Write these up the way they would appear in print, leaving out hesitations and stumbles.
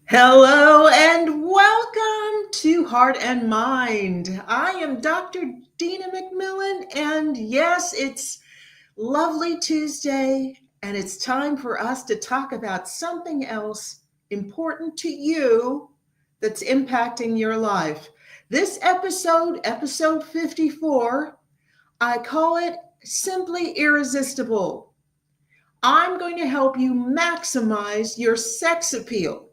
Hello and welcome to Heart and Mind. I am Dr. Dina McMillan, and yes, it's lovely Tuesday, and it's time for us to talk about something else important to you that's impacting your life. This episode 54, I call it simply irresistible. I'm going to help you maximize your sex appeal.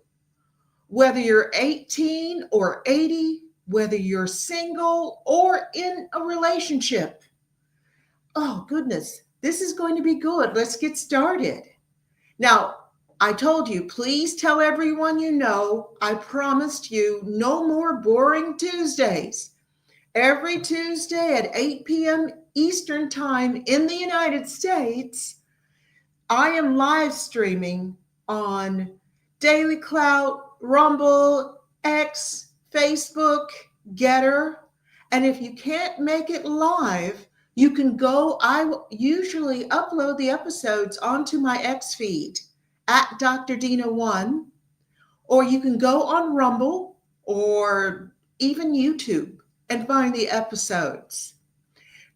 Whether you're 18 or 80, whether you're single or in a relationship. Oh, goodness, this is going to be good. Let's get started. Now, I told you, please tell everyone you know. I promised you no more boring Tuesdays. Every Tuesday at 8 p.m. Eastern Time in the United States, I am live streaming on Daily Clout, Rumble, X, Facebook, Getter. And if you can't make it live, you can go. I usually upload the episodes onto my X feed at Dr. Dina 1, or you can go on Rumble or even YouTube and find the episodes.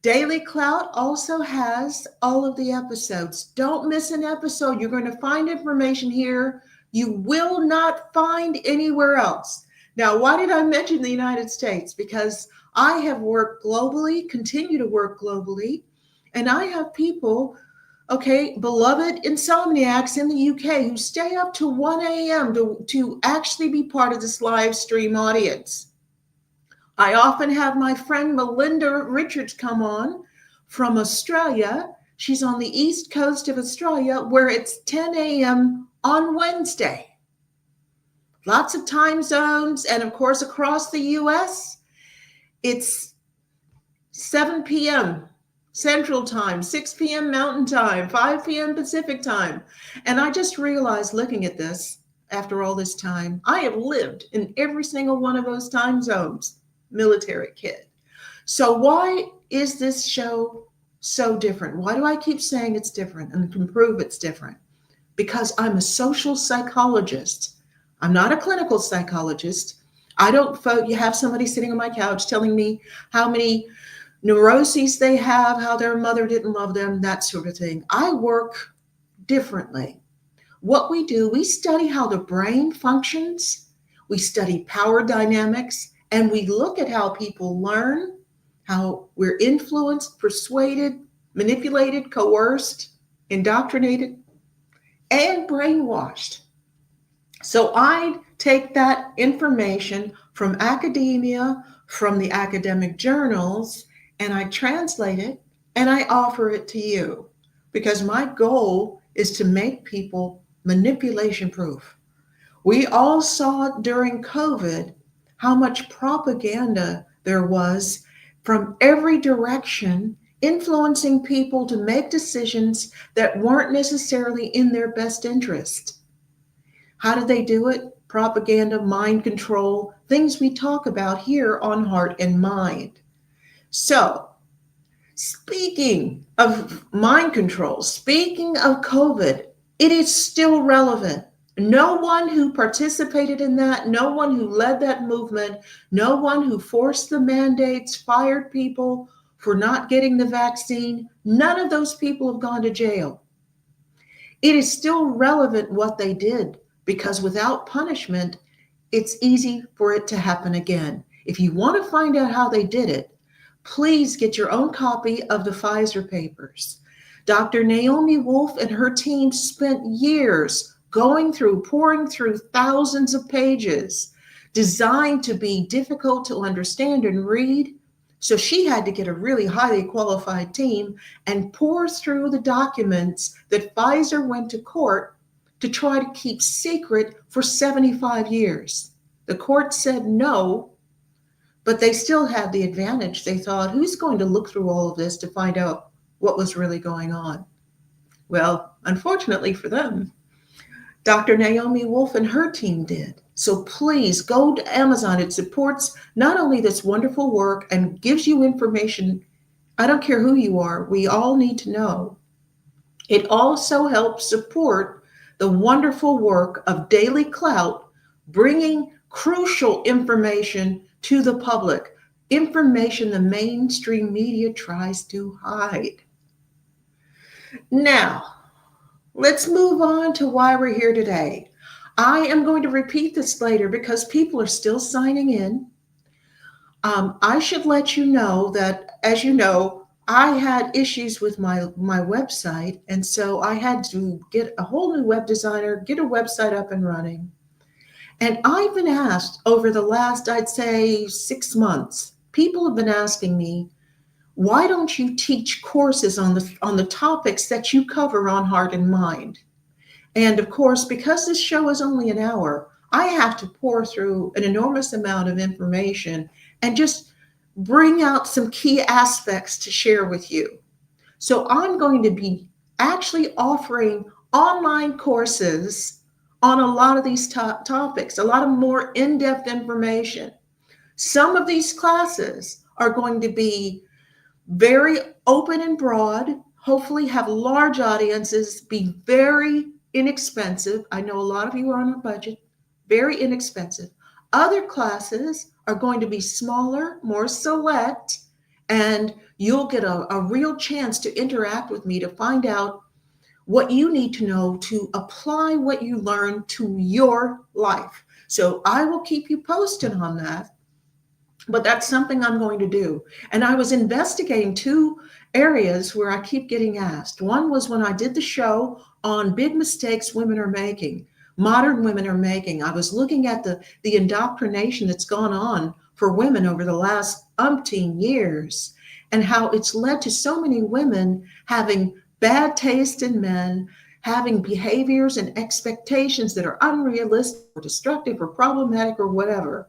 Daily Clout also has all of the episodes. Don't miss an episode. You're going to find information here you will not find anywhere else. Now, why did I mention the United States? Because I have worked globally, continue to work globally, and I have people, beloved insomniacs in the UK who stay up to 1 a.m. to actually be part of this live stream audience. I often have my friend Melinda Richards come on from Australia. She's on the east coast of Australia, where it's 10 a.m. on Wednesday. Lots of time zones, and of course, across the US, it's 7 p.m. Central Time, 6 p.m. Mountain Time, 5 p.m. Pacific Time. And I just realized looking at this after all this time, I have lived in every single one of those time zones, military kid. So why is this show so different? Why do I keep saying it's different and can prove it's different? Because I'm a social psychologist. I'm not a clinical psychologist. I don't you have somebody sitting on my couch telling me how many neuroses they have, how their mother didn't love them, that sort of thing. I work differently. What we do, we study how the brain functions, we study power dynamics, and we look at how people learn, how we're influenced, persuaded, manipulated, coerced, indoctrinated, and brainwashed. So I take that information from academia, from the academic journals, and I translate it and I offer it to you because my goal is to make people manipulation proof. We all saw during COVID how much propaganda there was from every direction, influencing people to make decisions that weren't necessarily in their best interest. How did they do it? Propaganda, mind control, things we talk about here on Heart and Mind. So, speaking of mind control, speaking of COVID, it is still relevant. No one who participated in that, no one who led that movement, no one who forced the mandates, fired people for not getting the vaccine, none of those people have gone to jail. It is still relevant what they did because without punishment, it's easy for it to happen again. If you want to find out how they did it, please get your own copy of the Pfizer papers. Dr. Naomi Wolf and her team spent years pouring through thousands of pages designed to be difficult to understand and read. So she had to get a really highly qualified team and pour through the documents that Pfizer went to court to try to keep secret for 75 years. The court said no, but they still had the advantage. They thought, who's going to look through all of this to find out what was really going on? Well, unfortunately for them, Dr. Naomi Wolf and her team did. So please go to Amazon. It supports not only this wonderful work and gives you information. I don't care who you are. We all need to know. It also helps support the wonderful work of Daily Clout, bringing crucial information to the public, information the mainstream media tries to hide. Now, let's move on to why we're here today. I am going to repeat this later because people are still signing in. I should let you know that, as you know, I had issues with my website, and so I had to get a whole new web designer, get a website up and running. And I've been asked over the last, I'd say, 6 months, people have been asking me, why don't you teach courses on the topics that you cover on Heart and Mind? And of course, because this show is only an hour, I have to pour through an enormous amount of information and just bring out some key aspects to share with you. So I'm going to be actually offering online courses on a lot of these topics, a lot of more in-depth information. Some of these classes are going to be very open and broad, hopefully have large audiences, be very inexpensive. I know a lot of you are on a budget, very inexpensive. Other classes are going to be smaller, more select, and you'll get a real chance to interact with me to find out what you need to know to apply what you learn to your life. So I will keep you posted on that, but that's something I'm going to do. And I was investigating two areas where I keep getting asked. One was when I did the show on big mistakes women are making, modern women are making. I was looking at the indoctrination that's gone on for women over the last umpteen years and how it's led to so many women having bad taste in men, having behaviors and expectations that are unrealistic or destructive or problematic or whatever.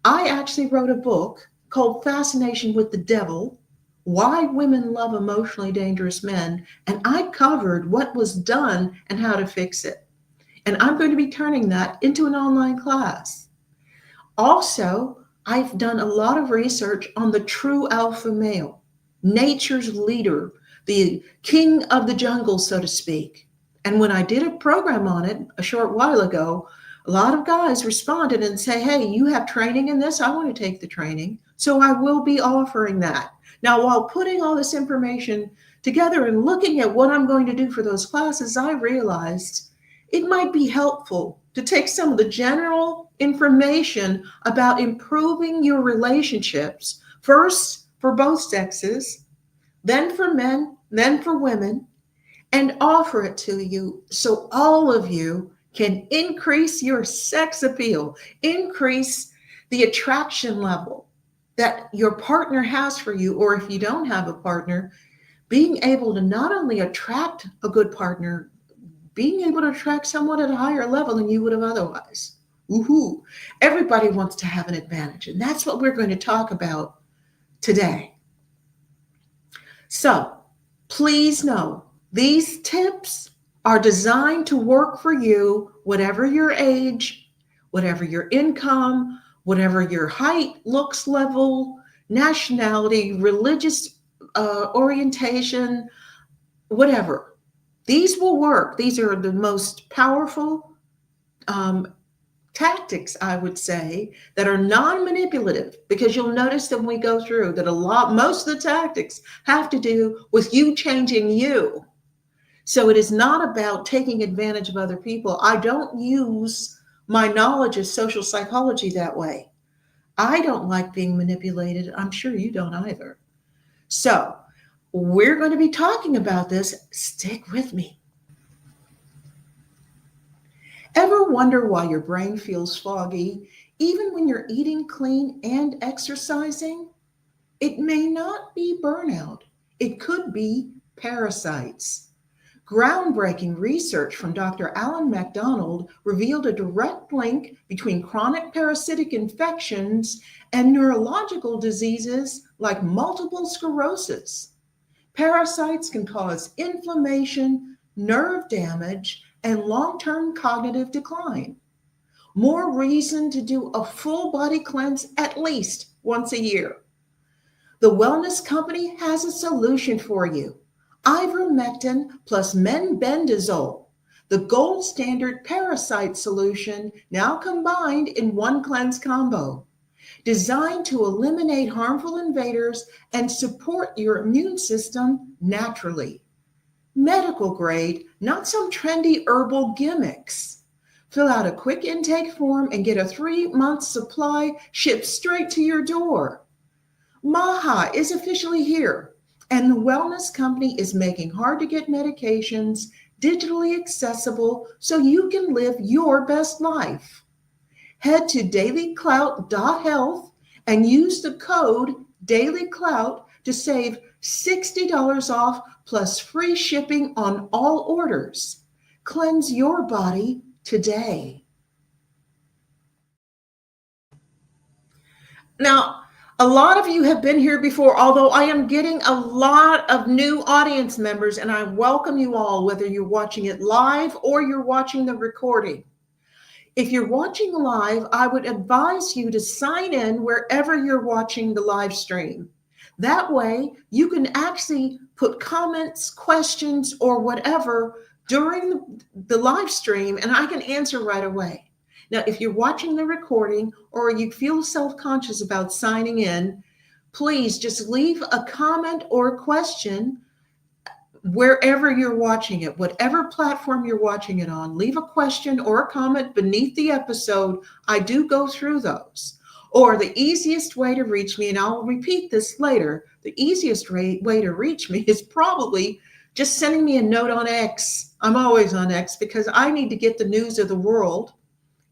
I actually wrote a book called Fascination with the Devil, Why Women Love Emotionally Dangerous Men, and I covered what was done and how to fix it. And I'm going to be turning that into an online class. Also, I've done a lot of research on the true alpha male, nature's leader, the king of the jungle, so to speak. And when I did a program on it a short while ago, a lot of guys responded and say, hey, you have training in this? I want to take the training. So I will be offering that. Now, while putting all this information together and looking at what I'm going to do for those classes, I realized it might be helpful to take some of the general information about improving your relationships, first for both sexes, then for men, then for women, and offer it to you so all of you can increase your sex appeal, increase the attraction level that your partner has for you, or if you don't have a partner, being able to not only attract a good partner, being able to attract someone at a higher level than you would have otherwise. Woohoo! Everybody wants to have an advantage, and that's what we're going to talk about today. So please know these tips are designed to work for you, whatever your age, whatever your income, whatever your height, looks level, nationality, religious orientation, whatever. These will work. These are the most powerful tactics, I would say, that are non-manipulative, because you'll notice that when we go through that most of the tactics have to do with you changing you. So it is not about taking advantage of other people. I don't use my knowledge of social psychology that way. I don't like being manipulated. I'm sure you don't either. So we're going to be talking about this. Stick with me. Ever wonder why your brain feels foggy, even when you're eating clean and exercising? It may not be burnout. It could be parasites. Groundbreaking research from Dr. Alan MacDonald revealed a direct link between chronic parasitic infections and neurological diseases like multiple sclerosis. Parasites can cause inflammation, nerve damage, and long-term cognitive decline. More reason to do a full body cleanse at least once a year. The wellness company has a solution for you. Ivermectin plus menbendazole, the the gold standard parasite solution, now combined in one cleanse combo, designed to eliminate harmful invaders and support your immune system naturally. Medical grade, not some trendy herbal gimmicks. Fill out a quick intake form and get a 3-month supply shipped straight to your door. Maha is officially here, and the wellness company is making hard to get medications digitally accessible so you can live your best life. Head to dailyclout.health and use the code dailyclout to save $60 off plus free shipping on all orders. Cleanse your body today. Now, a lot of you have been here before, although I am getting a lot of new audience members, and I welcome you all, whether you're watching it live or you're watching the recording. If you're watching live, I would advise you to sign in wherever you're watching the live stream. That way, you can actually put comments, questions, or whatever during the live stream, and I can answer right away. Now, if you're watching the recording or you feel self-conscious about signing in, please just leave a comment or a question wherever you're watching it, whatever platform you're watching it on. Leave a question or a comment beneath the episode. I do go through those. Or the easiest way to reach me, and I'll repeat this later, the easiest way to reach me is probably just sending me a note on X. I'm always on X because I need to get the news of the world.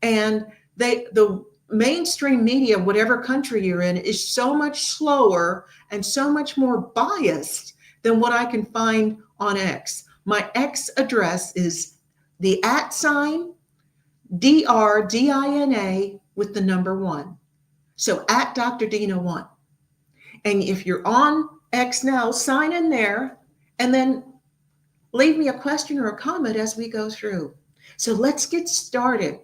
And the mainstream media, whatever country you're in, is so much slower and so much more biased than what I can find on X. My X address is the @ DRDINA with the number 1. So at Dr. Dina 1. And if you're on X now, sign in there and then leave me a question or a comment as we go through. So let's get started,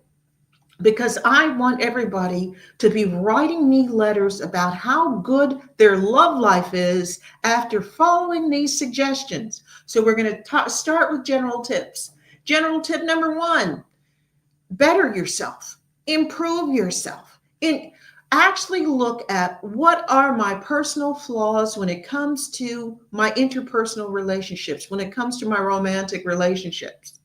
because I want everybody to be writing me letters about how good their love life is after following these suggestions. So we're going to start with general tips. General tip number 1, better yourself, improve yourself. Actually look at what are my personal flaws when it comes to my interpersonal relationships, when it comes to my romantic relationships.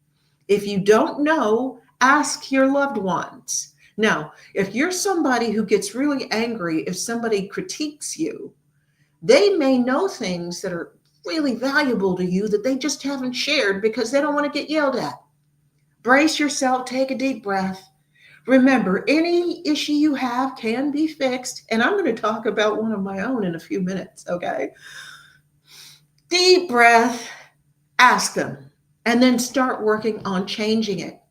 If you don't know, ask your loved ones. Now, if you're somebody who gets really angry if somebody critiques you, they may know things that are really valuable to you that they just haven't shared because they don't want to get yelled at. Brace yourself, take a deep breath. Remember, any issue you have can be fixed, and I'm going to talk about one of my own in a few minutes, okay? Deep breath, ask them, and then start working on changing it.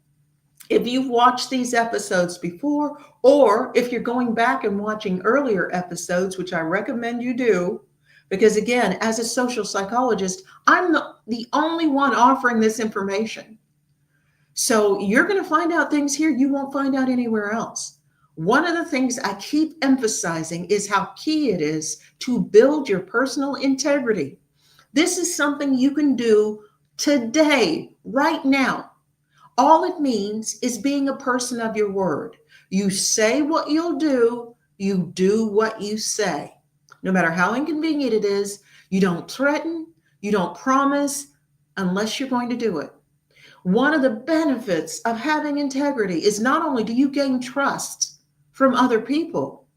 If you've watched these episodes before, or if you're going back and watching earlier episodes, which I recommend you do, because again, as a social psychologist, I'm the only one offering this information. So you're going to find out things here you won't find out anywhere else. One of the things I keep emphasizing is how key it is to build your personal integrity. This is something you can do today, right now. All it means is being a person of your word. You say what you'll do, you do what you say. No matter how inconvenient it is, you don't threaten, you don't promise unless you're going to do it. One of the benefits of having integrity is not only do you gain trust from other people,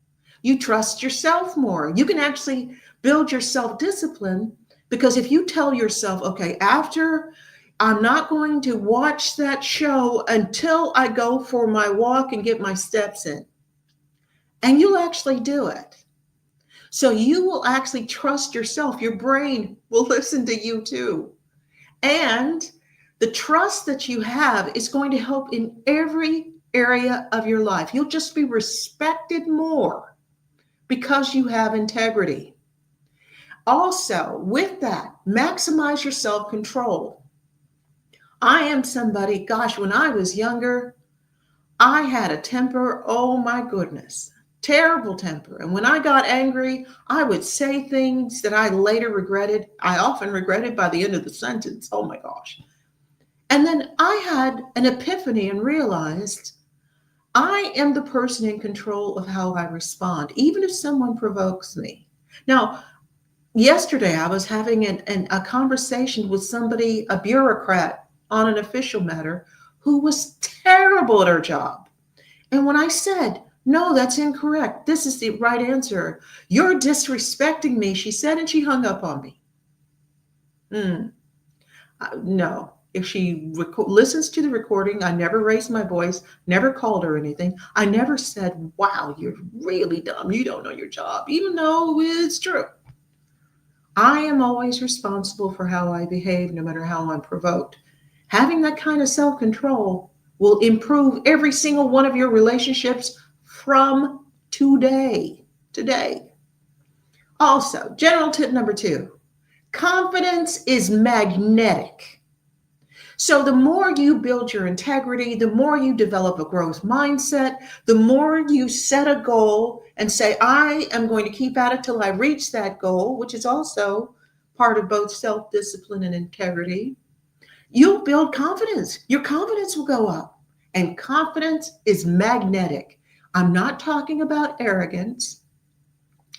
you trust yourself more. You can actually build your self-discipline, because if you tell yourself, okay, after I'm not going to watch that show until I go for my walk and get my steps in, and you'll actually do it. So you will actually trust yourself. Your brain will listen to you too. And the trust that you have is going to help in every area of your life. You'll just be respected more because you have integrity. Also, with that, maximize your self-control. I am somebody, gosh, when I was younger, I had a temper, oh my goodness, terrible temper. And when I got angry, I would say things that I later regretted. I often regretted by the end of the sentence. Oh my gosh. And then I had an epiphany and realized I am the person in control of how I respond, even if someone provokes me. Now, yesterday I was having a conversation with somebody, a bureaucrat, on an official matter who was terrible at her job. And when I said, no, that's incorrect, this is the right answer, you're disrespecting me, she said, and she hung up on me. Hmm. No. If she listens to the recording, I never raised my voice, never called her anything. I never said, wow, you're really dumb. You don't know your job, even though it's true. I am always responsible for how I behave, no matter how I'm provoked. Having that kind of self control will improve every single one of your relationships from today. Today. Also, general tip number 2, confidence is magnetic. So, the more you build your integrity, the more you develop a growth mindset, the more you set a goal and say, I am going to keep at it till I reach that goal, which is also part of both self discipline and integrity, you'll build confidence. Your confidence will go up. And confidence is magnetic. I'm not talking about arrogance.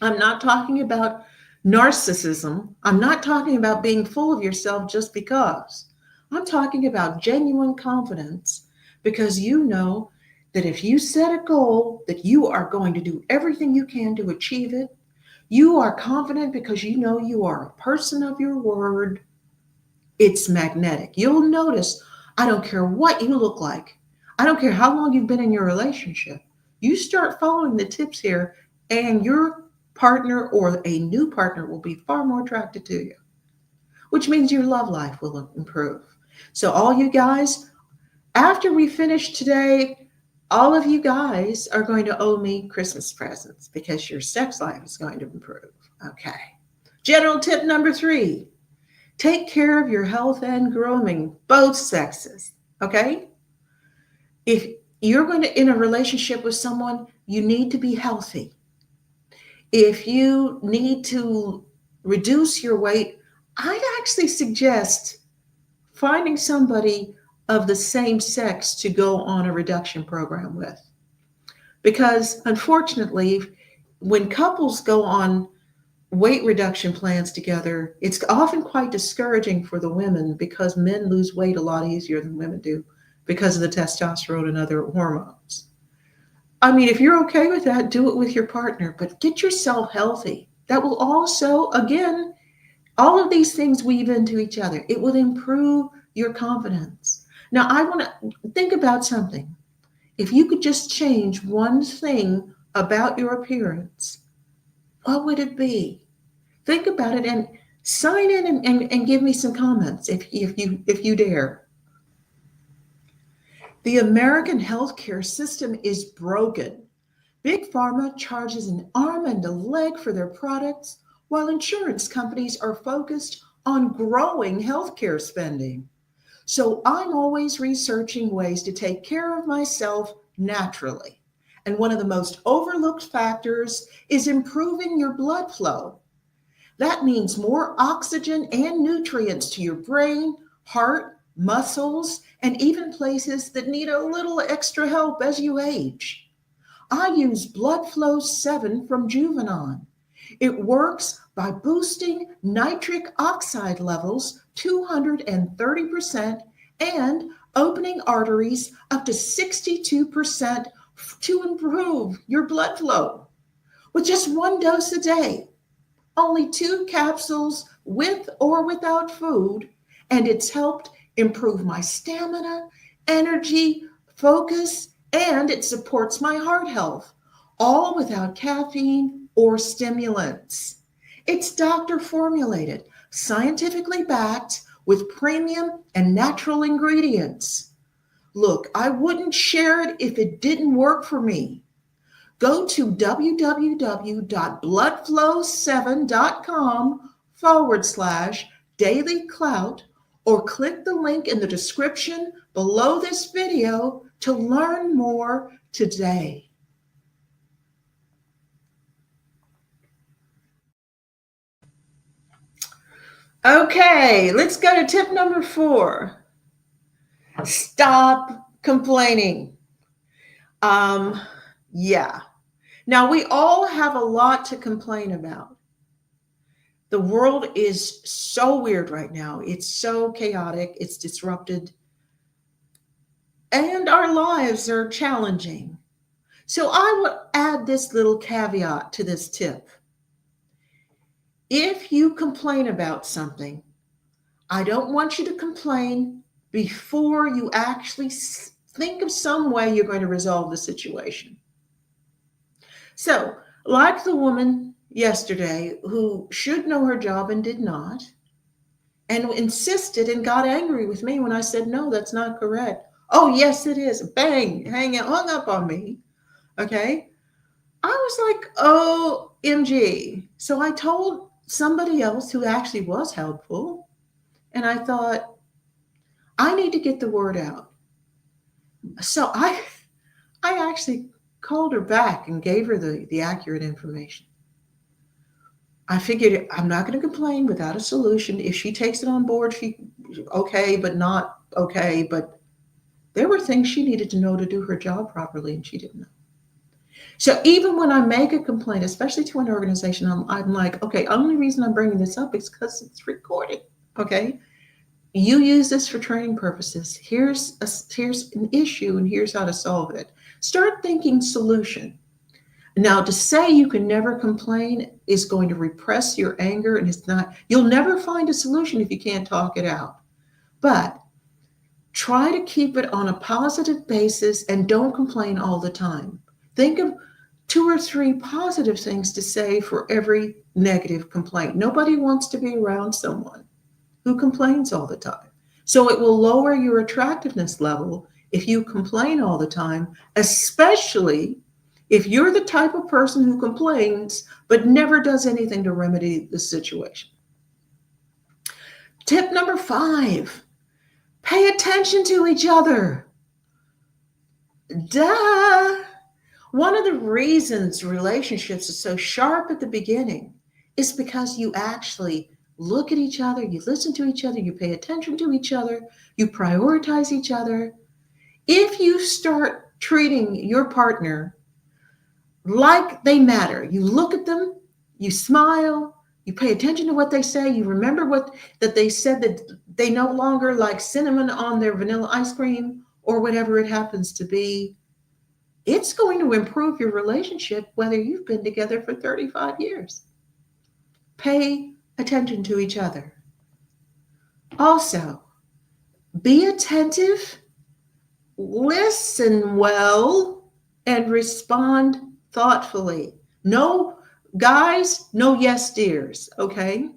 I'm not talking about narcissism. I'm not talking about being full of yourself just because. I'm talking about genuine confidence because you know that if you set a goal, that you are going to do everything you can to achieve it. You are confident because you know you are a person of your word. It's magnetic. You'll notice, I don't care what you look like. I don't care how long you've been in your relationship. You start following the tips here, and your partner or a new partner will be far more attracted to you, which means your love life will improve. So, all you guys, after we finish today, all of you guys are going to owe me Christmas presents because your sex life is going to improve. Okay. General tip number 3, take care of your health and grooming, both sexes. Okay? If you're going to in a relationship with someone, you need to be healthy. If you need to reduce your weight, I'd actually suggest finding somebody of the same sex to go on a reduction program with. Because unfortunately, when couples go on weight reduction plans together, it's often quite discouraging for the women because men lose weight a lot easier than women do because of the testosterone and other hormones. I mean, if you're okay with that, do it with your partner, but get yourself healthy. That will also, again, all of these things weave into each other. It will improve your confidence. Now, I want to think about something. If you could just change one thing about your appearance, what would it be? Think about it and sign in and give me some comments if you dare. The American healthcare system is broken. Big Pharma charges an arm and a leg for their products, while insurance companies are focused on growing healthcare spending. So I'm always researching ways to take care of myself naturally. And one of the most overlooked factors is improving your blood flow. That means more oxygen and nutrients to your brain, heart, muscles, and even places that need a little extra help as you age. I use Blood Flow 7 from Juvenon. It works by boosting nitric oxide levels 230% and opening arteries up to 62% to improve your blood flow with just one dose a day. Only 2 capsules with or without food, and it's helped improve my stamina, energy, focus, and it supports my heart health, all without caffeine or stimulants. It's doctor formulated, scientifically backed with premium and natural ingredients. Look, I wouldn't share it if it didn't work for me. Go to www.bloodflow7.com/daily clout or click the link in the description below this video to learn more today. Okay, let's go to tip number 4. Stop complaining. Yeah. Now, we all have a lot to complain about. The world is so weird right now. It's so chaotic, it's disrupted, and our lives are challenging. So, I would add this little caveat to this tip. If you complain about something, I don't want you to complain before you actually think of some way you're going to resolve the situation. So, like the woman yesterday who should know her job and did not, and insisted and got angry with me when I said, no, that's not correct. Oh, yes, it is. Bang, hung up on me. Okay. I was like, OMG. So I told somebody else who actually was helpful, and I thought, I need to get the word out. So I actually called her back and gave her the accurate information. I figured I'm not going to complain without a solution. If she takes it on board, she okay, but not okay. But there were things she needed to know to do her job properly, and she didn't know. So even when I make a complaint, especially to an organization, I'm like, okay, only reason I'm bringing this up is because it's recorded. Okay, you use this for training purposes. Here's an issue, and here's how to solve it. Start thinking solution. Now, to say you can never complain is going to repress your anger, and it's not, you'll never find a solution if you can't talk it out. But try to keep it on a positive basis and don't complain all the time. Think of 2 or 3 positive things to say for every negative complaint. Nobody wants to be around someone who complains all the time. So it will lower your attractiveness level if you complain all the time, especially if you're the type of person who complains but never does anything to remedy the situation. Tip number 5, pay attention to each other. Duh. One of the reasons relationships are so sharp at the beginning is because you actually look at each other, you listen to each other, you pay attention to each other, you prioritize each other. If you start treating your partner like they matter, you look at them, you smile, you pay attention to what they say, you remember that they said that they no longer like cinnamon on their vanilla ice cream or whatever it happens to be, it's going to improve your relationship whether you've been together for 35 years. Pay attention to each other. Also, be attentive, listen well, and respond thoughtfully. No, guys, no yes dears, okay?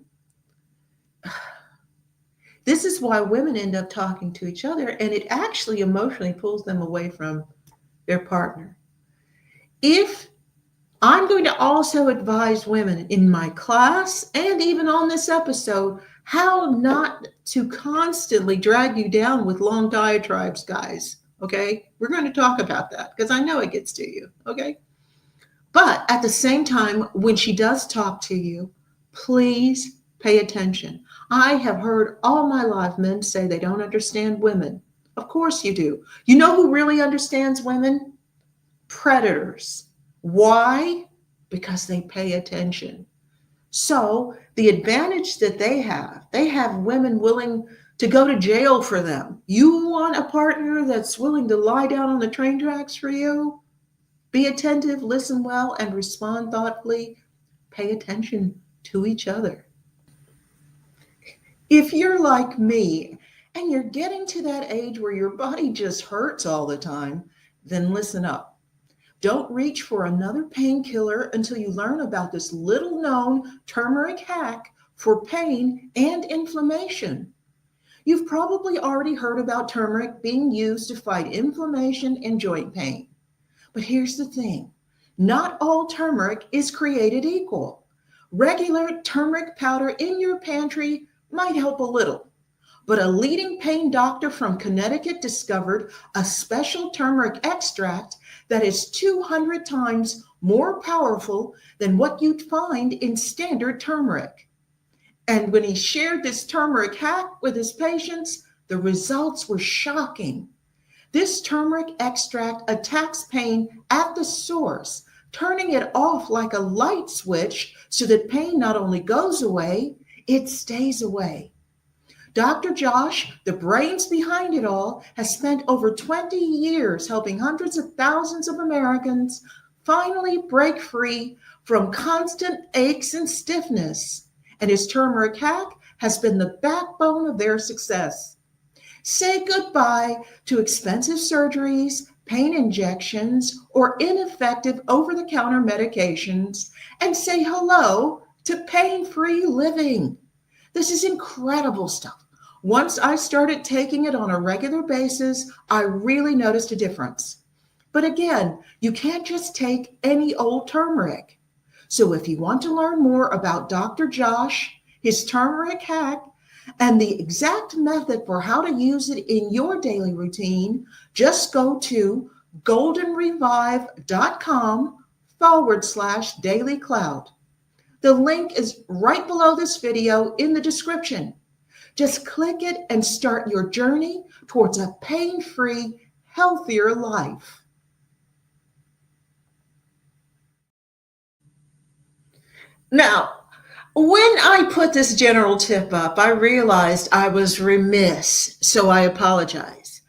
This is why women end up talking to each other, and it actually emotionally pulls them away from their partner. If I'm going to also advise women in my class and even on this episode how not to constantly drag you down with long diatribes, guys. Okay, we're going to talk about that because I know it gets to you. Okay, but at the same time, when she does talk to you, please pay attention. I have heard all my life men say they don't understand women. Of course you do. You know who really understands women? Predators. Why? Because they pay attention. So the advantage that they have women willing to go to jail for them. You want a partner that's willing to lie down on the train tracks for you? Be attentive, listen well, and respond thoughtfully. Pay attention to each other. If you're like me and you're getting to that age where your body just hurts all the time, then listen up. Don't reach for another painkiller until you learn about this little known turmeric hack for pain and inflammation. You've probably already heard about turmeric being used to fight inflammation and joint pain. But here's the thing, not all turmeric is created equal. Regular turmeric powder in your pantry might help a little. But a leading pain doctor from Connecticut discovered a special turmeric extract that is 200 times more powerful than what you'd find in standard turmeric. And when he shared this turmeric hack with his patients, The results were shocking. This turmeric extract attacks pain at the source, turning it off like a light switch so that pain not only goes away, it stays away. Dr. Josh, the brains behind it all, has spent over 20 years helping hundreds of thousands of Americans finally break free from constant aches and stiffness. And his turmeric hack has been the backbone of their success. Say goodbye to expensive surgeries, pain injections, or ineffective over-the-counter medications, and say hello to pain-free living. This is incredible stuff. Once I started taking it on a regular basis, I really noticed a difference. But again, you can't just take any old turmeric. So if you want to learn more about Dr. Josh, his turmeric hack, and the exact method for how to use it in your daily routine, just go to goldenrevive.com/dailycloud. The link is right below this video in the description. Just click it and start your journey towards a pain-free, healthier life. Now, when I put this general tip up, I realized I was remiss, so I apologize.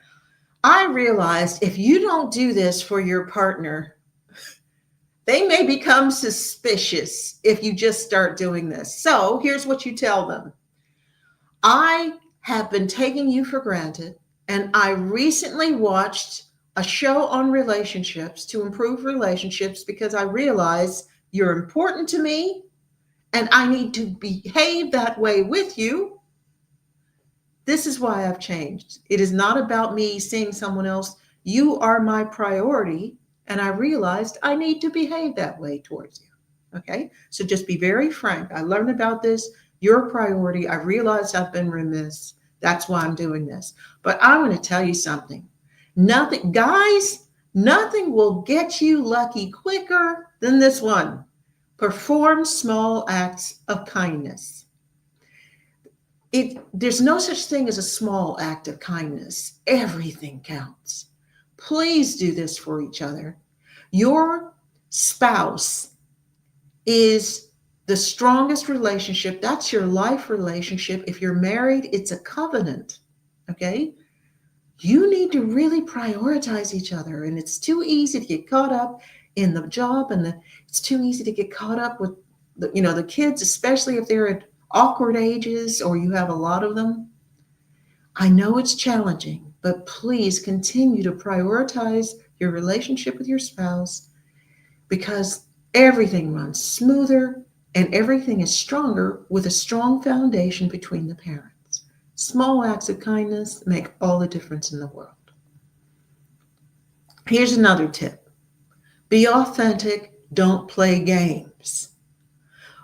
I realized if you don't do this for your partner, they may become suspicious if you just start doing this. So here's what you tell them. I have been taking you for granted, and I recently watched a show on relationships to improve relationships because I realize you're important to me and I need to behave that way with you. This is why I've changed. It is not about me seeing someone else. You are my priority, and I realized I need to behave that way towards you. Okay? So just be very frank. I learned about this. Your priority. I realized I've been remiss. That's why I'm doing this. But I'm going to tell you something. Nothing, guys, nothing will get you lucky quicker than this one. Perform small acts of kindness. There's no such thing as a small act of kindness. Everything counts. Please do this for each other. Your spouse is the strongest relationship. That's your life relationship. If you're married, it's a covenant. Okay? You need to really prioritize each other. And it's too easy to get caught up in the job, and it's too easy to get caught up with the kids, especially if they're at awkward ages or you have a lot of them. I know it's challenging, but please continue to prioritize your relationship with your spouse, because everything runs smoother and everything is stronger with a strong foundation between the parents. Small acts of kindness make all the difference in the world. Here's another tip. Be authentic, don't play games.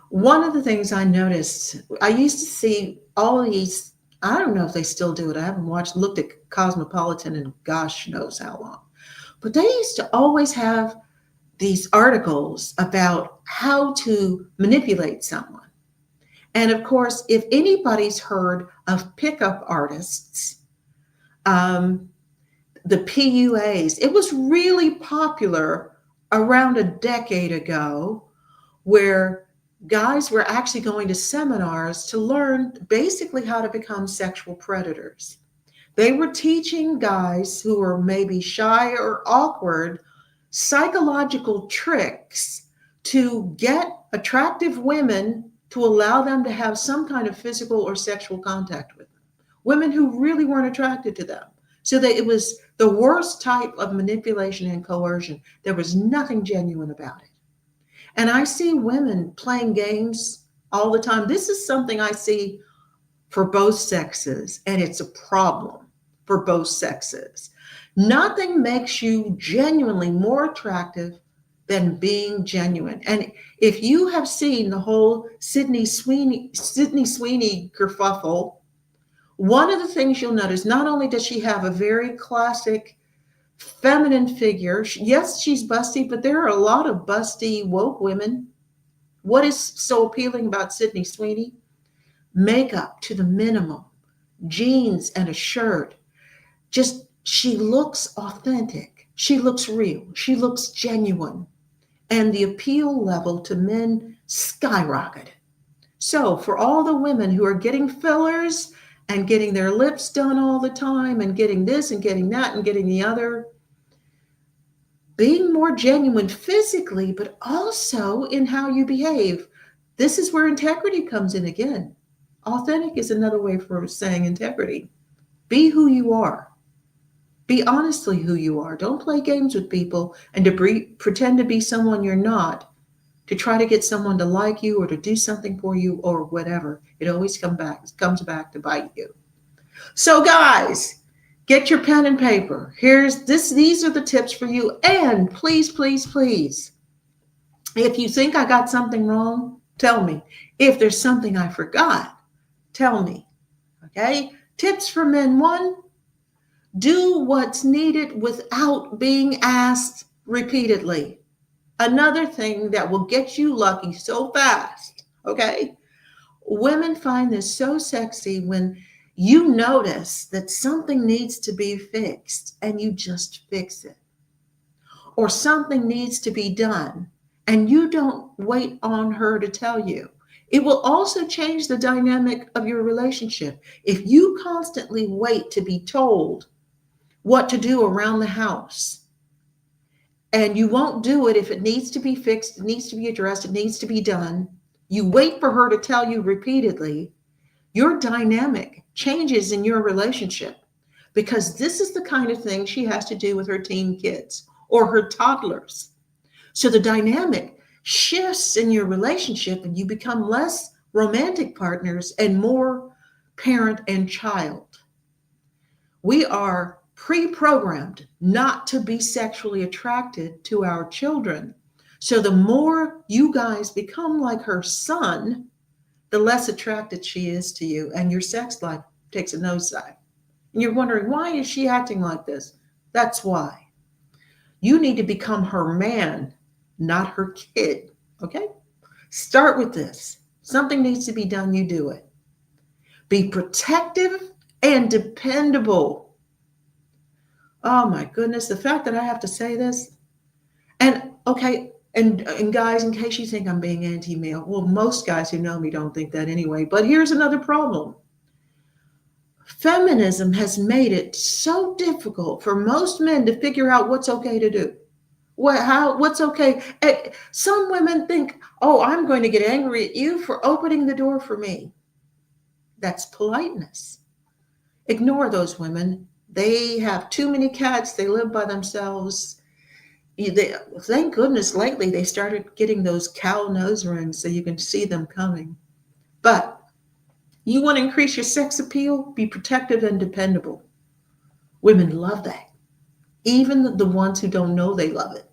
One of the things I noticed, I used to see all these, I don't know if they still do it. I haven't looked at Cosmopolitan in gosh knows how long. But they used to always have these articles about how to manipulate someone. And of course, if anybody's heard of pickup artists, the PUAs, it was really popular around a decade ago, where guys were actually going to seminars to learn basically how to become sexual predators. They were teaching guys who were maybe shy or awkward psychological tricks to get attractive women to allow them to have some kind of physical or sexual contact with them. Women who really weren't attracted to them. So that it was the worst type of manipulation and coercion. There was nothing genuine about it. And I see women playing games all the time. This is something I see for both sexes, and it's a problem for both sexes. Nothing makes you genuinely more attractive than being genuine. And if you have seen the whole Sydney Sweeney kerfuffle, one of the things you'll notice, not only does she have a very classic feminine figure, yes, she's busty, but there are a lot of busty woke women. What is so appealing about Sydney Sweeney? Makeup to the minimum, jeans and a shirt. Just, she looks authentic. She looks real. She looks genuine. And the appeal level to men skyrocketed. So, for all the women who are getting fillers and getting their lips done all the time and getting this and getting that and getting the other, being more genuine physically, but also in how you behave. This is where integrity comes in again. Authentic is another way for saying integrity. Be who you are. Be honestly who you are. Don't play games with people and pretend to be someone you're not to try to get someone to like you or to do something for you or whatever. It always comes back to bite you. So guys, get your pen and paper. These are the tips for you. And please, please, please, if you think I got something wrong, tell me. If there's something I forgot, tell me. Okay? Tips for men. 1, do what's needed without being asked repeatedly. Another thing that will get you lucky so fast. Okay? Women find this so sexy when you notice that something needs to be fixed and you just fix it. Or something needs to be done and you don't wait on her to tell you. It will also change the dynamic of your relationship. If you constantly wait to be told what to do around the house, and you won't do it if it needs to be fixed, it needs to be addressed, it needs to be done, you wait for her to tell you repeatedly, your dynamic changes in your relationship, because this is the kind of thing she has to do with her teen kids or her toddlers. So the dynamic shifts in your relationship and you become less romantic partners and more parent and child. We are pre-programmed not to be sexually attracted to our children. So the more you guys become like her son, the less attracted she is to you, and your sex life takes a nosedive. And you're wondering, why is she acting like this? That's why. You need to become her man, not her kid. Okay? Start with this. Something needs to be done, you do it. Be protective and dependable. Oh my goodness, the fact that I have to say this. And okay, and guys, in case you think I'm being anti-male, well, most guys who know me don't think that anyway. But here's another problem. Feminism has made it so difficult for most men to figure out what's okay to do. What's okay? Some women think, oh, I'm going to get angry at you for opening the door for me. That's politeness. Ignore those women. They have too many cats. They live by themselves. Thank goodness lately they started getting those cow nose rings so you can see them coming. But you want to increase your sex appeal? Be protective and dependable. Women love that. Even the ones who don't know they love it.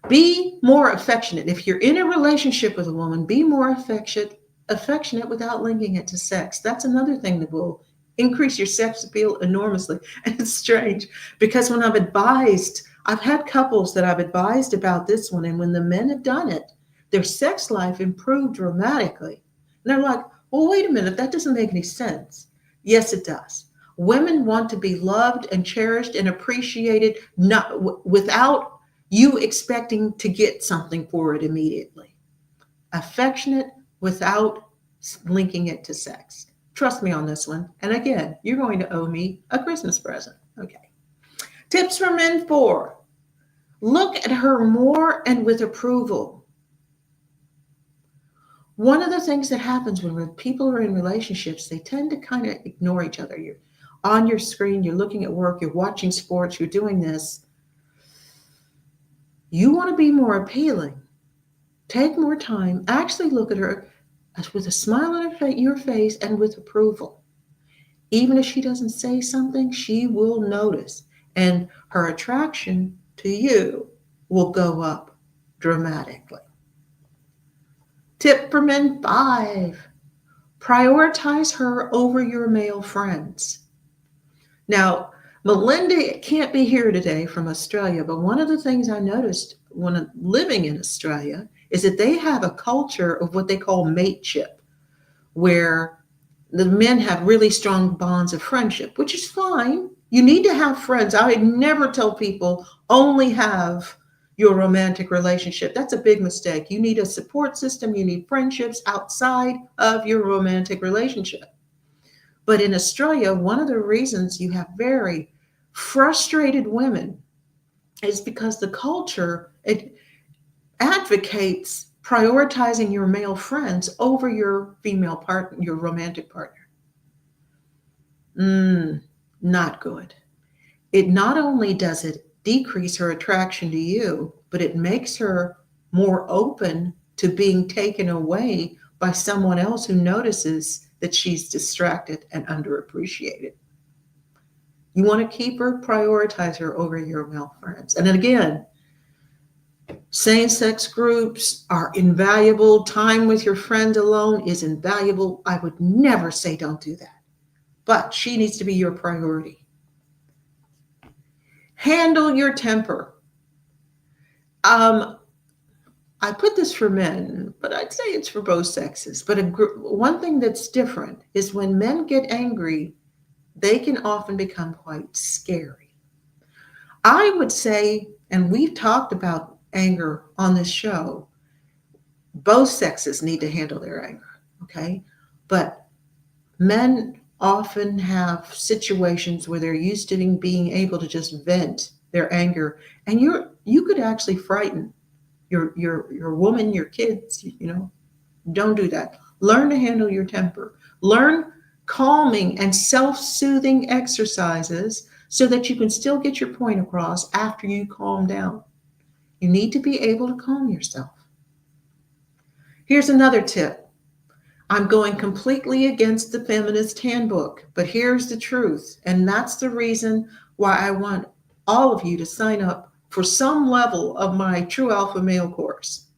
Be more affectionate. If you're in a relationship with a woman, be more affectionate without linking it to sex. That's another thing that will increase your sex appeal enormously. And it's strange because when I've had couples that I've advised about this one, and when the men have done it, their sex life improved dramatically. And they're like, well, wait a minute, that doesn't make any sense. Yes, it does. Women want to be loved and cherished and appreciated, not without you expecting to get something for it immediately. Affectionate without linking it to sex. Trust me on this one. And again, you're going to owe me a Christmas present. Okay. Tips for men 4. Look at her more and with approval. One of the things that happens when people are in relationships, they tend to kind of ignore each other. You're on your screen, you're looking at work, you're watching sports, you're doing this. You want to be more appealing. Take more time. Actually look at her with a smile on your face and with approval. Even if she doesn't say something, she will notice. And her attraction to you will go up dramatically. Tip for men 5. Prioritize her over your male friends. Now, Melinda can't be here today from Australia, but one of the things I noticed when living in Australia is that they have a culture of what they call mateship, where The men have really strong bonds of friendship, which is fine. You need to have friends. I would never tell people only have your romantic relationship. That's a big mistake. You need a support system. You need friendships outside of your romantic relationship. But in Australia, one of the reasons you have very frustrated women is because the culture it advocates prioritizing your male friends over your female partner, your romantic partner. Not good. It not only does it decrease her attraction to you, but it makes her more open to being taken away by someone else who notices that she's distracted and underappreciated. You want to keep her, prioritize her over your male friends. And then again, same-sex groups are invaluable. Time with your friend alone is invaluable. I would never say don't do that. But she needs to be your priority. Handle your temper. I put this for men, but I'd say it's for both sexes. But one thing that's different is when men get angry, they can often become quite scary. I would say, and we've talked about anger on this show, both sexes need to handle their anger, okay? But men often have situations where they're used to being able to just vent their anger, and you could actually frighten your woman, your kids. Don't do that. Learn to handle your temper. Learn calming and self-soothing exercises so that you can still get your point across after you calm down. You need to be able to calm yourself. Here's another tip. I'm going completely against the feminist handbook, but here's the truth, and that's the reason why I want all of you to sign up for some level of my True Alpha Male course,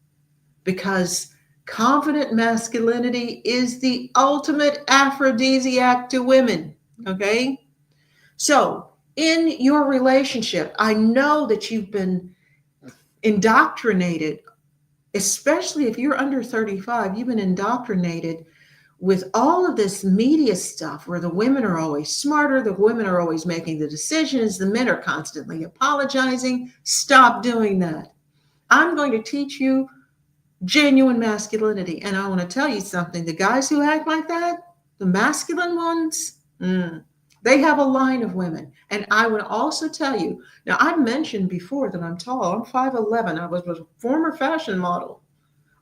because confident masculinity is the ultimate aphrodisiac to women, okay? So in your relationship, I know that you've been indoctrinated, especially if you're under 35, you've been indoctrinated with all of this media stuff where the women are always smarter, the women are always making the decisions, the men are constantly apologizing. Stop doing that. I'm going to teach you genuine masculinity. And I want to tell you something. The guys who act like that, the masculine ones, they have a line of women. And I would also tell you, now I mentioned before that I'm tall. I'm 5'11". I was a former fashion model.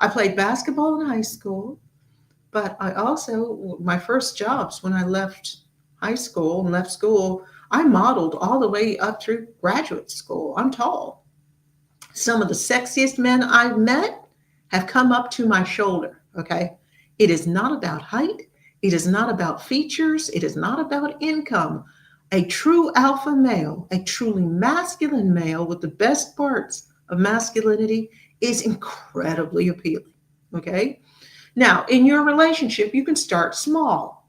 I played basketball in high school, but I also, my first jobs when I left high school and left school, I modeled all the way up through graduate school. I'm tall. Some of the sexiest men I've met have come up to my shoulder, okay? It is not about height. It is not about features. It is not about income. A true alpha male, a truly masculine male with the best parts of masculinity is incredibly appealing, okay? Now, in your relationship, you can start small.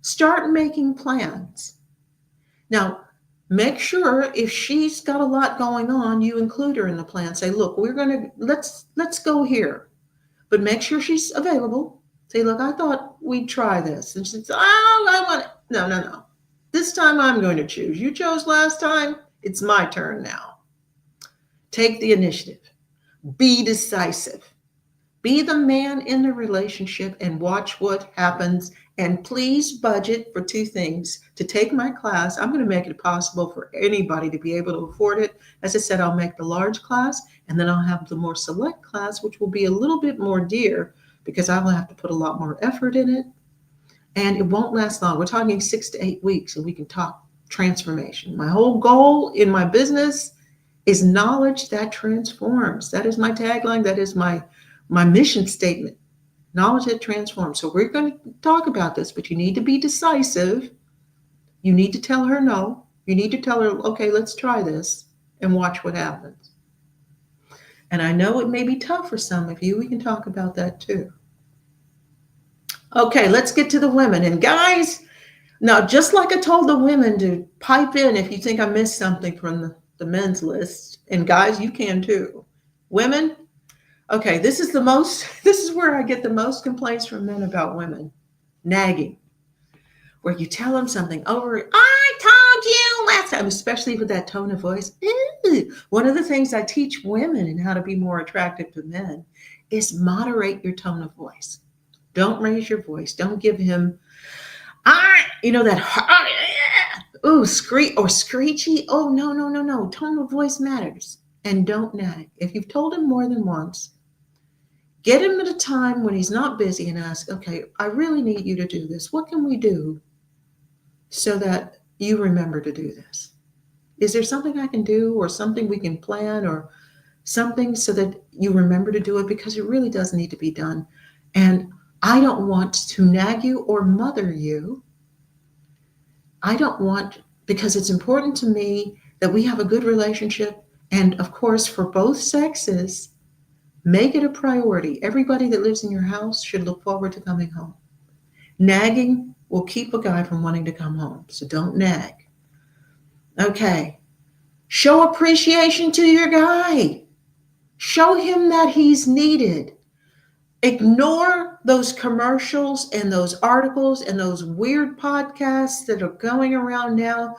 Start making plans. Now, make sure if she's got a lot going on, you include her in the plan. Say, look, let's go here. But make sure she's available. Say, look, I thought we'd try this. And she says, I want it. No. This time I'm going to choose. You chose last time. It's my turn now. Take the initiative. Be decisive. Be the man in the relationship and watch what happens. And please budget for two things. To take my class, I'm going to make it possible for anybody to be able to afford it. As I said, I'll make the large class, and then I'll have the more select class, which will be a little bit more dear because I will have to put a lot more effort in it. And it won't last long. We're talking 6 to 8 weeks, and we can talk transformation. My whole goal in my business is knowledge that transforms. That is my tagline. That is my mission statement. Knowledge that transforms. So we're going to talk about this, but you need to be decisive. You need to tell her no. You need to tell her, okay, let's try this and watch what happens. And I know it may be tough for some of you. We can talk about that too. Okay, let's get to the women. And guys, now just like I told the women to pipe in if you think I missed something from the men's list, and guys, you can too. Women, okay, this is where I get the most complaints from men about women. Nagging. where you tell them something over, I told you last time, especially with that tone of voice. One of the things I teach women in how to be more attractive to men is moderate your tone of voice. Don't raise your voice. Don't give him, that, screech or screechy. Oh, no, no, no, no. Tone of voice matters. And don't nag. If you've told him more than once, get him at a time when he's not busy and ask, okay, I really need you to do this. What can we do so that you remember to do this? Is there something I can do or something we can plan or something so that you remember to do it? Because it really does need to be done. And I don't want to nag you or mother you. I don't want, because it's important to me that we have a good relationship. And of course, for both sexes, make it a priority. Everybody that lives in your house should look forward to coming home. Nagging will keep a guy from wanting to come home. So don't nag. Okay. Show appreciation to your guy. Show him that he's needed. Ignore those commercials and those articles and those weird podcasts that are going around now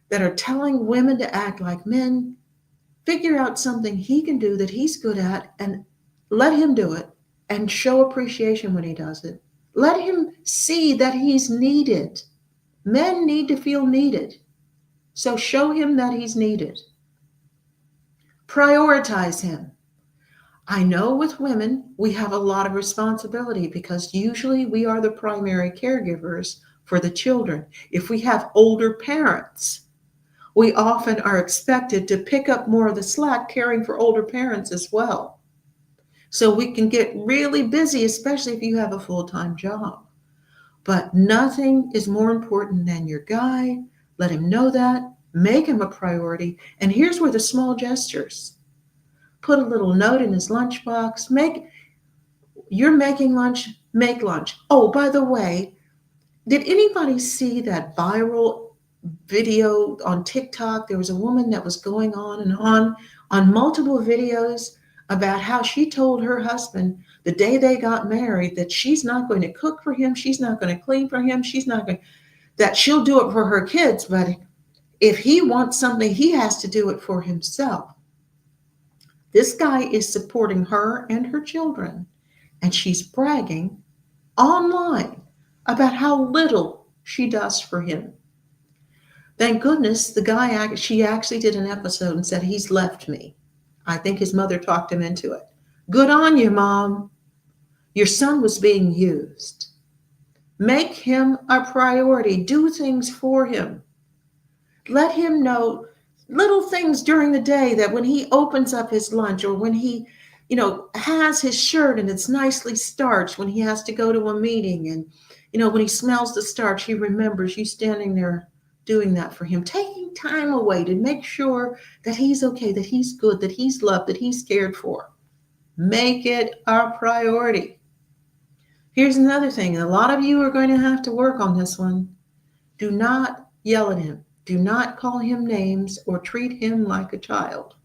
that are telling women to act like men. Figure out something he can do that he's good at and let him do it and show appreciation when he does it. Let him see that he's needed. Men need to feel needed. So show him that he's needed. Prioritize him. I know with women, we have a lot of responsibility because usually we are the primary caregivers for the children. If we have older parents, we often are expected to pick up more of the slack caring for older parents as well. So we can get really busy, especially if you have a full-time job. But nothing is more important than your guy. Let him know that. Make him a priority. And here's where the small gestures. Put a little note in his lunchbox. You're making lunch, make lunch. Oh, by the way, did anybody see that viral video on TikTok? There was a woman that was going on and on multiple videos about how she told her husband the day they got married that she's not going to cook for him, she's not going to clean for him, that she'll do it for her kids, but if he wants something, he has to do it for himself. This guy is supporting her and her children, and she's bragging online about how little she does for him. Thank goodness she actually did an episode and said, he's left me. I think his mother talked him into it. Good on you, Mom. Your son was being used. Make him a priority. Do things for him. Let him know little things during the day that when he opens up his lunch or when he, has his shirt and it's nicely starched, when he has to go to a meeting and, when he smells the starch, he remembers you standing there doing that for him, taking time away to make sure that he's okay, that he's good, that he's loved, that he's cared for. Make it a priority. Here's another thing. A lot of you are going to have to work on this one. Do not yell at him. Do not call him names or treat him like a child.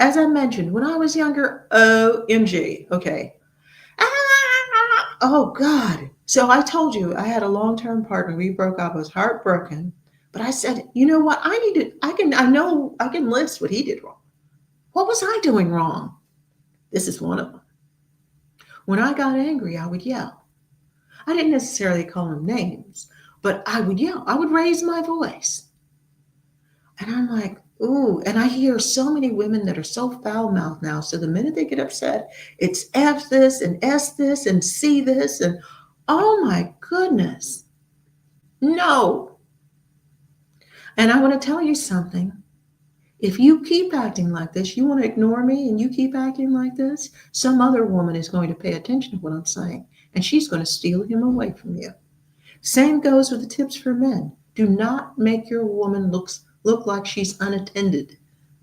As I mentioned, when I was younger, OMG, okay. Oh, God. So I told you I had a long-term partner. We broke up. I was heartbroken. But I said, you know what? I can list what he did wrong. What was I doing wrong? This is one of them. When I got angry, I would yell. I didn't necessarily call him names, but I would yell. I would raise my voice. And I'm like, ooh. And I hear so many women that are so foul-mouthed now. So the minute they get upset, it's F this and S this and C this. And oh my goodness. No. And I want to tell you something. If you keep acting like this, you want to ignore me and you keep acting like this, some other woman is going to pay attention to what I'm saying. And she's going to steal him away from you. Same goes with the tips for men. Do not make your woman look like she's unattended.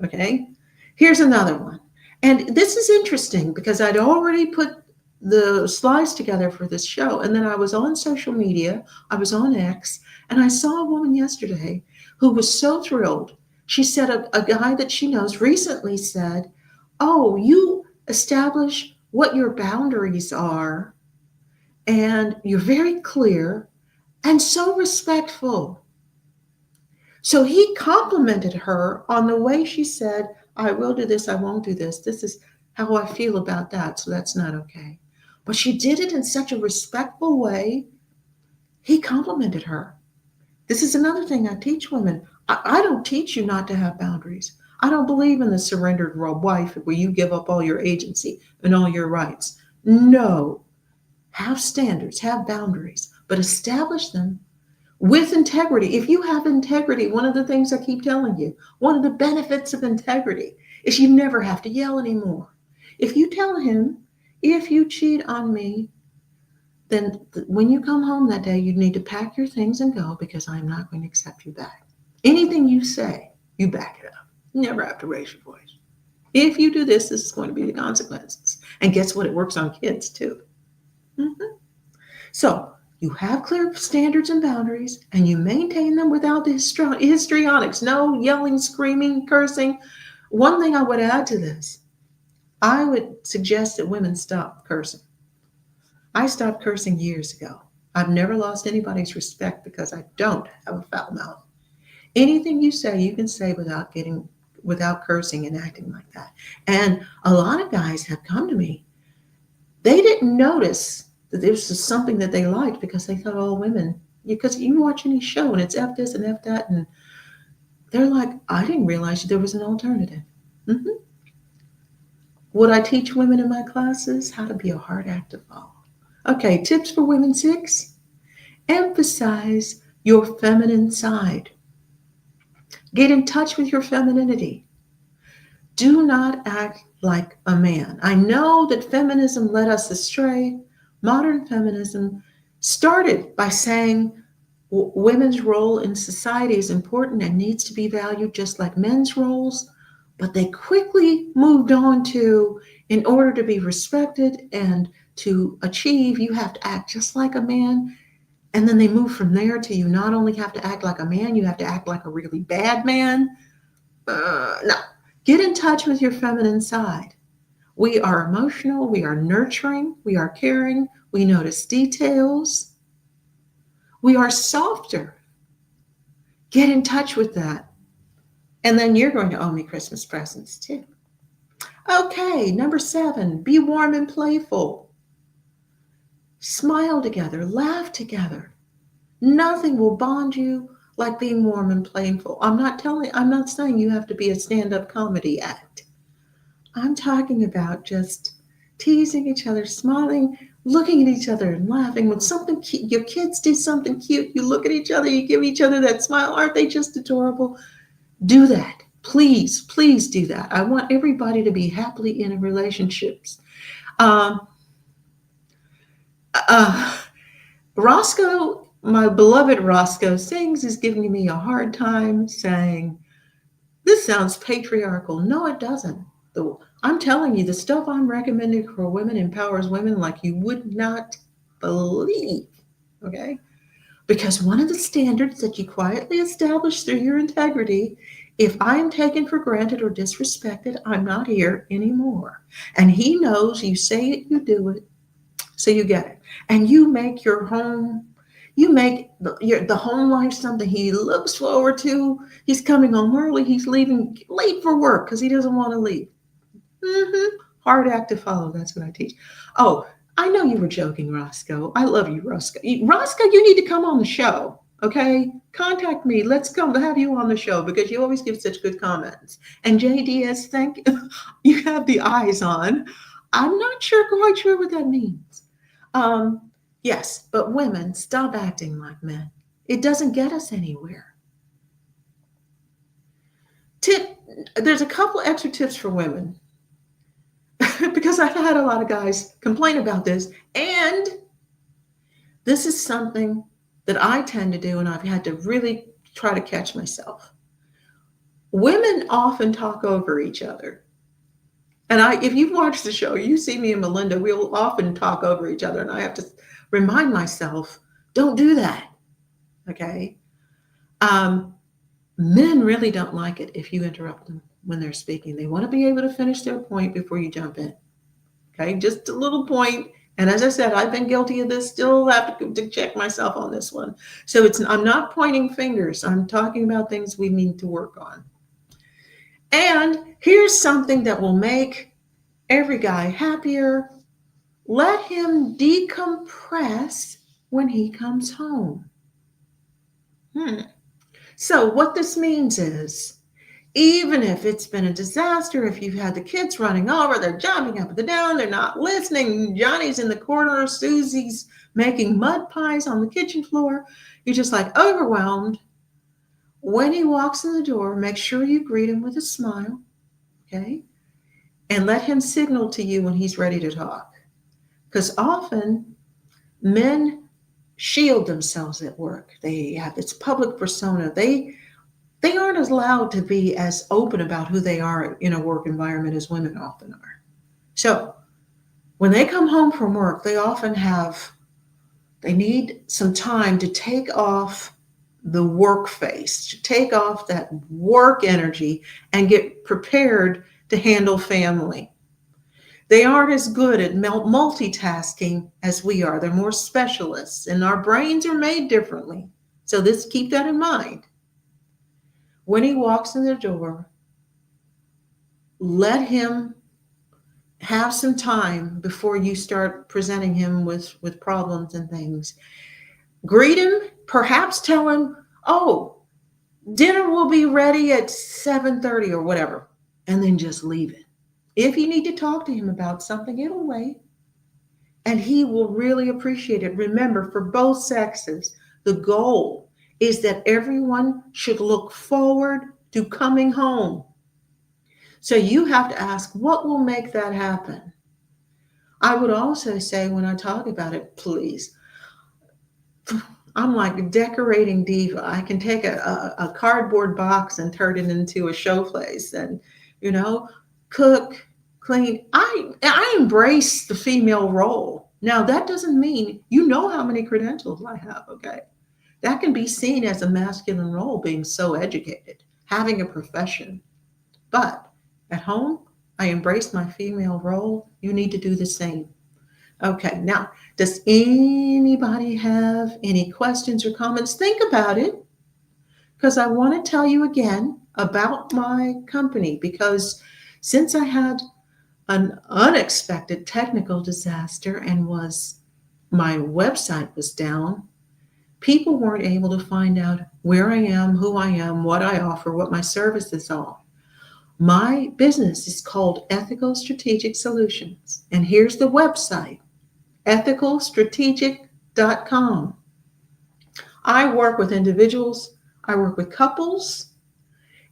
Okay? Here's another one. And this is interesting because I'd already put the slides together for this show. And then I was on social media. I was on X. And I saw a woman yesterday who was so thrilled. She said a guy that she knows recently said, oh, you establish what your boundaries are. And you're very clear. and so respectful. So he complimented her on the way she said, I will do this, I won't do this. This is how I feel about that, so that's not okay. But she did it in such a respectful way. He complimented her. This is another thing I teach women. I don't teach you not to have boundaries. I don't believe in the surrendered wife where you give up all your agency and all your rights. No. Have standards, have boundaries, but establish them with integrity. If you have integrity, one of the things I keep telling you, one of the benefits of integrity is you never have to yell anymore. If you tell him, if you cheat on me, then when you come home that day, you need to pack your things and go because I'm not going to accept you back. Anything you say, you back it up. You never have to raise your voice. If you do this, this is going to be the consequences. And guess what? It works on kids too. Mm-hmm. So you have clear standards and boundaries, and you maintain them without the histrionics. No yelling, screaming, cursing. One thing I would add to this, I would suggest that women stop cursing. I stopped cursing years ago. I've never lost anybody's respect because I don't have a foul mouth. Anything you say, you can say without cursing and acting like that. And a lot of guys have come to me. They didn't notice that this was something that they liked because they thought all women, because you watch any show and it's F this and F that, and they're like, I didn't realize there was an alternative. Mm-hmm. What I teach women in my classes, how to be a hard act to follow. Okay, tips for women 6. Emphasize your feminine side. Get in touch with your femininity. Do not act like a man. I know that feminism led us astray. Modern feminism started by saying women's role in society is important and needs to be valued just like men's roles, but they quickly moved on to, in order to be respected and to achieve, you have to act just like a man. And then they move from there to you not only have to act like a man, you have to act like a really bad man. No. Get in touch with your feminine side. We are emotional, we are nurturing, we are caring, we notice details, we are softer. Get in touch with that. And then you're going to owe me Christmas presents too. Okay, number 7, be warm and playful. Smile together, laugh together. Nothing will bond you like being warm and playful. I'm not saying you have to be a stand-up comedy act. I'm talking about just teasing each other, smiling, looking at each other and laughing. When something cute, your kids do something cute, you look at each other, you give each other that smile. Aren't they just adorable? Do that. Please, please do that. I want everybody to be happily in relationships. Roscoe, my beloved Roscoe Sings, is giving me a hard time saying, this sounds patriarchal. No, it doesn't. I'm telling you, the stuff I'm recommending for women empowers women like you would not believe, okay? Because one of the standards that you quietly establish through your integrity, if I am taken for granted or disrespected, I'm not here anymore. And he knows you say it, you do it, so you get it. And you make your home, you make the home life something he looks forward to. He's coming home early, he's leaving late for work because he doesn't want to leave. Mm-hmm. Hard act to follow. That's what I teach. Oh, I know you were joking, Roscoe. I love you, Roscoe. Roscoe, you need to come on the show. Okay? Contact me. Let's come have you on the show because you always give such good comments. And JDS, thank you have the eyes on. I'm not quite sure what that means. Yes, but women, stop acting like men. It doesn't get us anywhere. There's a couple extra tips for women. Because I've had a lot of guys complain about this, and this is something that I tend to do, and I've had to really try to catch myself. Women often talk over each other. And if you've watched the show, you see me and Melinda, we'll often talk over each other, and I have to remind myself, don't do that, okay? Men really don't like it if you interrupt them when they're speaking. They want to be able to finish their point before you jump in. Okay, just a little point. And as I said, I've been guilty of this, still have to check myself on this one. So I'm not pointing fingers. I'm talking about things we need to work on. And here's something that will make every guy happier. Let him decompress when he comes home. So what this means is, even if it's been a disaster, if you've had the kids running over, they're jumping up and down, they're not listening, Johnny's in the corner, Susie's making mud pies on the kitchen floor, you're just like overwhelmed. When he walks in the door, make sure you greet him with a smile, okay? And let him signal to you when he's ready to talk. Because often men shield themselves at work. They have this public persona. They aren't as allowed to be as open about who they are in a work environment as women often are. So when they come home from work, they need some time to take off the work face, to take off that work energy and get prepared to handle family. They aren't as good at multitasking as we are. They're more specialists, and our brains are made differently. So keep that in mind. When he walks in the door, let him have some time before you start presenting him with problems and things. Greet him, perhaps tell him, oh, dinner will be ready at 7:30 or whatever, and then just leave it. If you need to talk to him about something, it'll wait. And he will really appreciate it. Remember, for both sexes, the goal is that everyone should look forward to coming home. So you have to ask, what will make that happen? I would also say, when I talk about it, please, I'm like a decorating diva. I can take a cardboard box and turn it into a showplace and, cook, clean. I embrace the female role. Now, that doesn't mean you know how many credentials I have, okay? That can be seen as a masculine role, being so educated, having a profession. But at home, I embrace my female role. You need to do the same. Okay, now, does anybody have any questions or comments? Think about it, because I want to tell you again about my company, because since I had an unexpected technical disaster and my website was down, people weren't able to find out where I am, who I am, what I offer, what my services are. My business is called Ethical Strategic Solutions. And here's the website, ethicalstrategic.com. I work with individuals. I work with couples.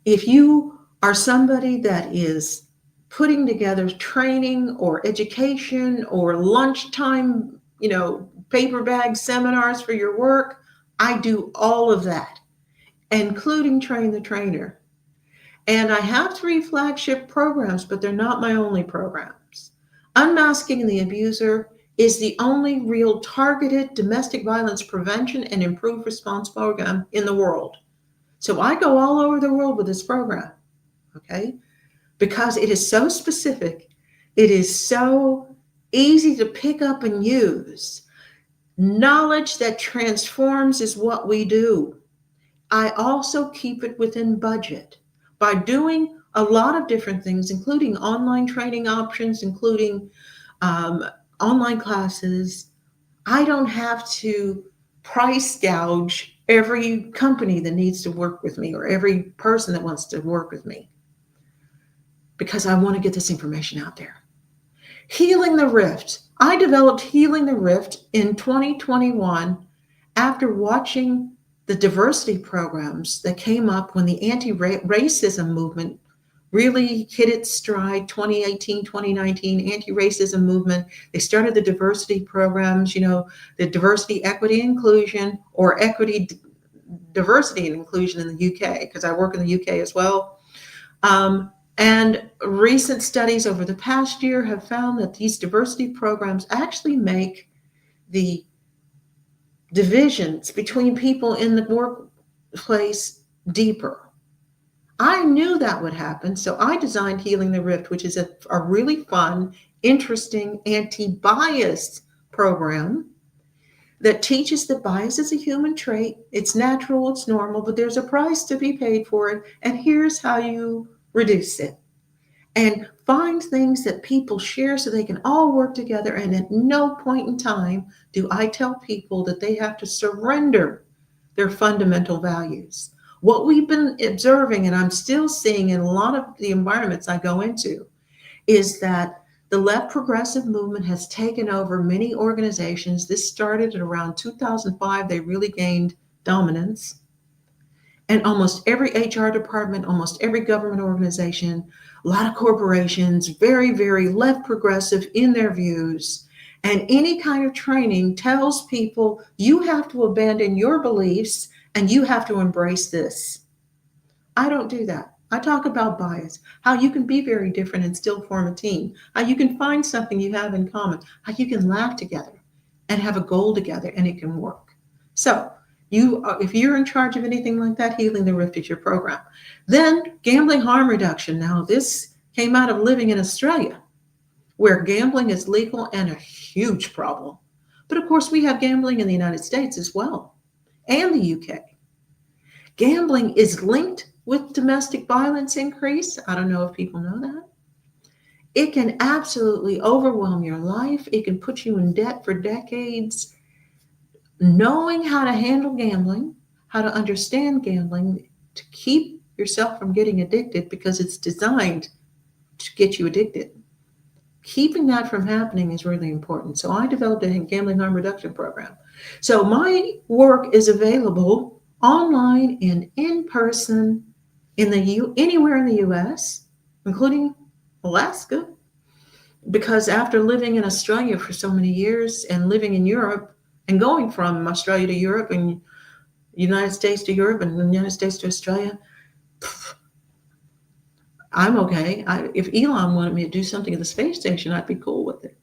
If you are somebody that is putting together training or education or lunchtime, paper bag seminars for your work, I do all of that, including train the trainer. And I have 3 flagship programs, but they're not my only programs. Unmasking the Abuser is the only real targeted domestic violence prevention and improved response program in the world. So I go all over the world with this program, okay? Because it is so specific. It is so easy to pick up and use. Knowledge that transforms is what we do. I also keep it within budget by doing a lot of different things, including online training options, including online classes. I don't have to price gouge every company that needs to work with me or every person that wants to work with me, because I want to get this information out there. Healing the Rift. I developed Healing the Rift in 2021 after watching the diversity programs that came up when the anti-racism movement really hit its stride. 2018, 2019, anti-racism movement. They started the diversity programs, the diversity, equity, inclusion, or equity, diversity, and inclusion in the UK, because I work in the UK as well. And recent studies over the past year have found that these diversity programs actually make the divisions between people in the workplace deeper. I knew that would happen, so I designed Healing the Rift, which is a really fun, interesting, anti-biased program that teaches that bias is a human trait. It's natural, it's normal, but there's a price to be paid for it. And here's how you reduce it. And find things that people share so they can all work together. And at no point in time do I tell people that they have to surrender their fundamental values. What we've been observing, and I'm still seeing in a lot of the environments I go into, is that the left progressive movement has taken over many organizations. This started at around 2005. They really gained dominance. And almost every HR department, almost every government organization, a lot of corporations, very, very left progressive in their views. And any kind of training tells people you have to abandon your beliefs and you have to embrace this. I don't do that. I talk about bias, how you can be very different and still form a team, how you can find something you have in common, how you can laugh together and have a goal together and it can work. So if you're in charge of anything like that, Healing the Rift is your program. Then gambling harm reduction. Now this came out of living in Australia, where gambling is legal and a huge problem. But of course, we have gambling in the United States as well, and the UK. Gambling is linked with domestic violence increase. I don't know if people know that. It can absolutely overwhelm your life. It can put you in debt for decades. Knowing how to handle gambling, how to understand gambling, to keep yourself from getting addicted, because it's designed to get you addicted. Keeping that from happening is really important. So I developed a gambling harm reduction program. So my work is available online and in person anywhere in the US, including Alaska, because after living in Australia for so many years and living in Europe and going from Australia to Europe and United States to Europe and the United States to Australia, I'm okay. If Elon wanted me to do something at the space station, I'd be cool with it,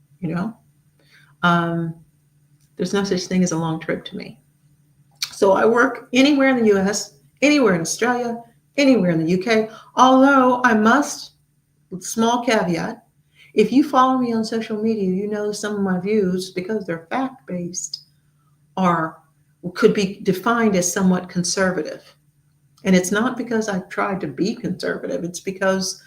There's no such thing as a long trip to me. So I work anywhere in the US, anywhere in Australia, anywhere in the UK, although I must, small caveat, if you follow me on social media, you know some of my views, because they're fact-based, could be defined as somewhat conservative. And it's not because I tried to be conservative. It's because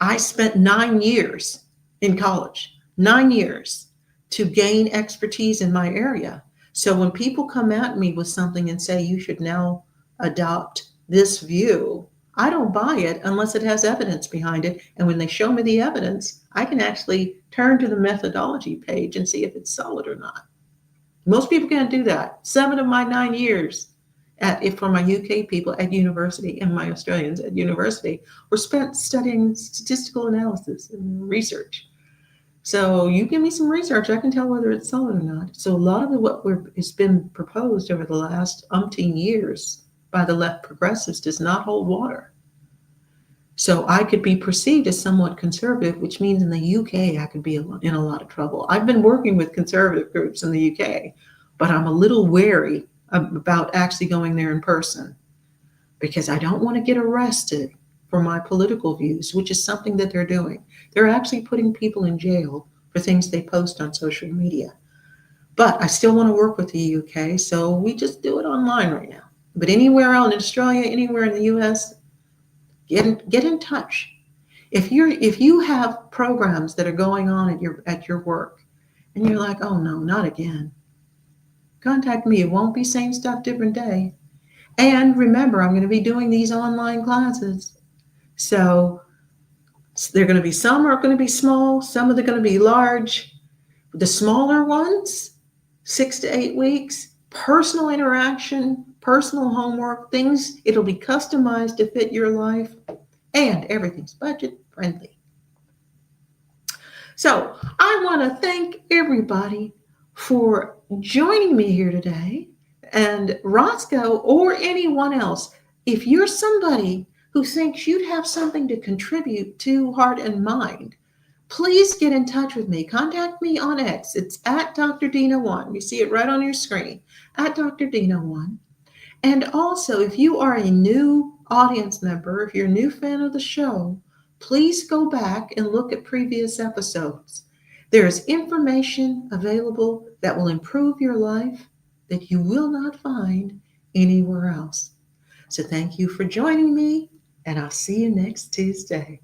I spent 9 years in college, 9 years, to gain expertise in my area. So when people come at me with something and say, you should now adopt this view, I don't buy it unless it has evidence behind it. And when they show me the evidence, I can actually turn to the methodology page and see if it's solid or not. Most people can't do that. 7 of my 9 years for my UK people at university and my Australians at university were spent studying statistical analysis and research. So you give me some research, I can tell whether it's solid or not. So a lot of what has been proposed over the last umpteen years by the left progressives does not hold water. So I could be perceived as somewhat conservative, which means in the UK, I could be in a lot of trouble. I've been working with conservative groups in the UK, but I'm a little wary about actually going there in person, because I don't want to get arrested for my political views, which is something that they're doing. They're actually putting people in jail for things they post on social media. But I still want to work with the UK, so we just do it online right now. But anywhere else in Australia, anywhere in the US, get in touch. If you have programs that are going on at your work, and you're like, oh no, not again, contact me. It won't be same stuff, different day. And remember, I'm going to be doing these online classes. So they're going to be, some are going to be small, some of them are going to be large. The smaller ones, 6 to 8 weeks, personal interaction, personal homework, things, it'll be customized to fit your life, and everything's budget friendly. So I want to thank everybody for joining me here today. And Roscoe or anyone else, if you're somebody who thinks you'd have something to contribute to Heart and Mind, please get in touch with me. Contact me on X. It's at Dr. Dina 1. You see it right on your screen, at Dr. Dina 1. And also, if you are a new audience member, if you're a new fan of the show, please go back and look at previous episodes. There's information available that will improve your life that you will not find anywhere else. So thank you for joining me, and I'll see you next Tuesday.